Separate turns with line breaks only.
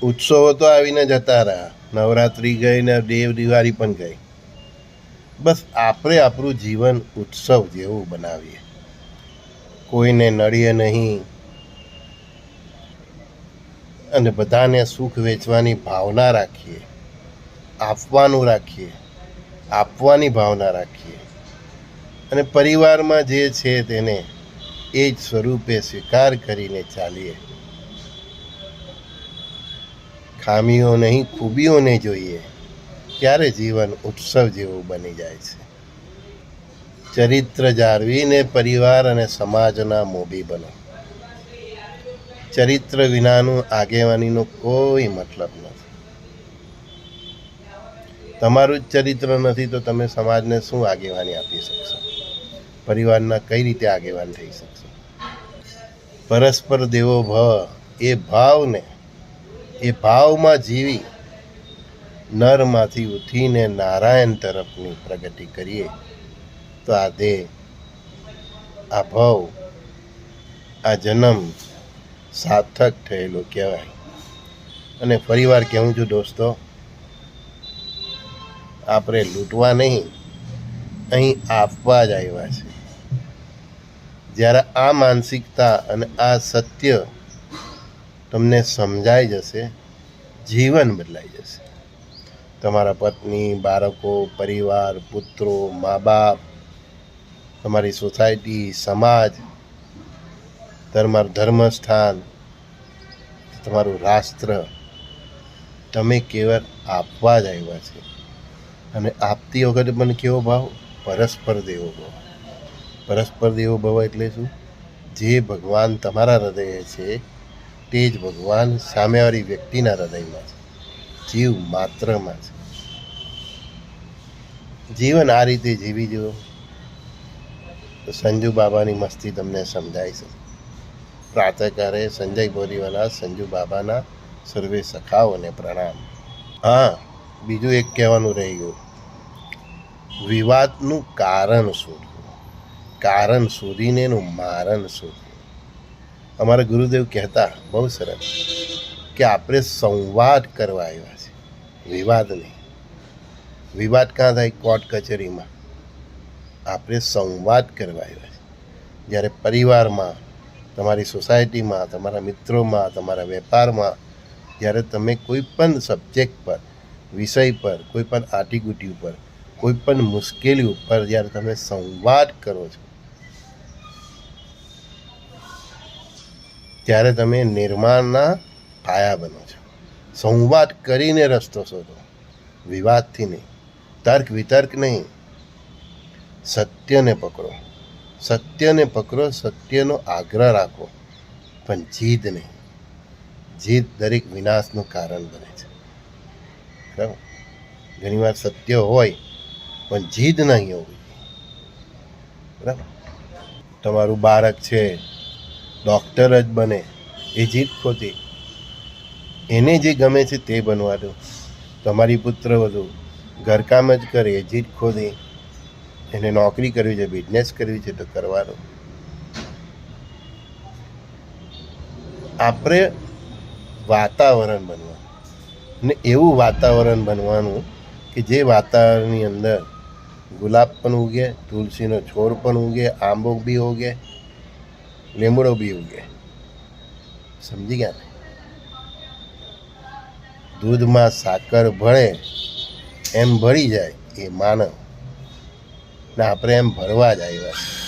ઉત્સવો તો આવીને જતા રહ્યા, નવરાત્રિ ગઈ ને દેવ દિવાળી પણ ગઈ. બસ આપણે આપણું જીવન ઉત્સવ જેવું બનાવીએ, કોઈને નડીએ નહીં અને બધાને સુખ વેચવાની ભાવના રાખીએ, આપવાનું રાખીએ, આપવાની ભાવના રાખીએ અને પરિવારમાં જે છે તેને એ જ સ્વરૂપે સ્વીકાર કરીને ચાલીએ. ખામીઓ નહીં ખૂબીઓને જોઈએ, ત્યારે જીવન ઉત્સવ જેવું બની જાય છે. ચરિત્ર જાળવીને પરિવાર અને સમાજના મોભી બનો. ચરિત્ર વિનાનું આગેવાનીનો કોઈ મતલબ નથી. તમારું જ ચરિત્ર નથી તો તમે સમાજને શું આગેવાની આપી શકશો? પરિવારના કઈ રીતે આગેવાન થઈ શકશો? પરસ્પર દેવો ભવ એ ભાવને, એ ભાવમાં જીવી નરમાંથી ઉઠીને નારાયણ તરફની પ્રગતિ કરીએ તો આ દેહ, આ ભવ, આ જન્મ સાર્થક થયેલો કહેવાય. અને ફરીવાર કહું છું દોસ્તો, આપણે લૂંટવા નહીં, અહીં આપવા જ આવ્યા છે. જ્યારે આ માનસિકતા અને આ સત્ય તમને સમજાઈ જશે, જીવન બદલાઈ જશે. તમારા પત્ની, બાળકો, પરિવાર, પુત્રો, મા બાપ, તમારી સોસાયટી, સમાજ, તમારું ધર્મસ્થાન, તમારું રાષ્ટ્ર, તમે કેવળ આપવા જ આવ્યા છે. અને આપતી વખતે પણ કેવો ભાવ? પરસ્પર દેવો ભાવ. પરસ્પર દેવો ભાવ એટલે શું? જે ભગવાન તમારા હૃદયે છે તે જ ભગવાન સામેવાળી વ્યક્તિના હૃદયમાં છે, જીવ માત્રમાં છે. જીવન આ રીતે જીવી જુઓ તો સંજુ બાબાની મસ્તી તમને સમજાય છે. પ્રાતઃકાળે સંજય બોરીવાલા સંજુ બાબાના સર્વે સખાઓને પ્રણામ. હા, બીજું એક કહેવાનું રહી ગયું, વિવાદનું કારણ શોધવું, કારણ શોધીને એનું મારણ શોધવું. અમારા ગુરુદેવ કહેતા બહુ સરસ કે આપણે સંવાદ કરવા આવ્યા છે, વિવાદ નહીં. વિવાદ ક્યાં થાય? કોર્ટ કચેરીમાં. આપણે સંવાદ કરવા આવ્યા છે. જ્યારે પરિવારમાં, તમારી સોસાયટીમાં, તમારા મિત્રોમાં, તમારા વેપારમાં, જ્યારે તમે કોઈ પણ સબ્જેક્ટ પર, વિષય પર, કોઈ પણ આટીગુટી ઉપર, કોઈ પણ મુશ્કેલી ઉપર જ્યારે તમે સંવાદ કરો છો, ત્યારે તમે નિર્માણના પાયા બનો છો. સંવાદ કરીને રસ્તો શોધો, વિવાદથી નહીં, તર્ક વિતર્ક નહીં. સત્યને પકડો, સત્યને પકડો, સત્યનો આગ્રહ રાખો, પણ જીદ નહીં. જીદ દરેક વિનાશનું કારણ બને છે. બરાબર? ઘણીવાર સત્ય હોય પણ જીદ નહીં હોવી. બરાબર? તમારું બાળક છે, ડૉક્ટર જ બને, એ જીદ ખોટી. એને જે ગમે છે તે બનવા દો. તમારી પુત્ર વધુ ઘરકામ જ કરે, એ જીદ ખોટી. એને નોકરી કરવી છે, બિઝનેસ કરવી છે તો કરવા દો. આપણે વાતાવરણ બનવાનું, ને એવું વાતાવરણ બનવાનું કે જે વાતાવરણની અંદર ગુલાબ પણ ઉગે, તુલસીનો છોડ પણ ઉગે, આંબો બી ઉગે, લીમડો બી ઉગે. સમજી ગયા ને? દૂધમાં સાકર ભળે એમ ભળી જાય એ માનવ, ને આપણે એમ ભરવા જ આવ્યા છે.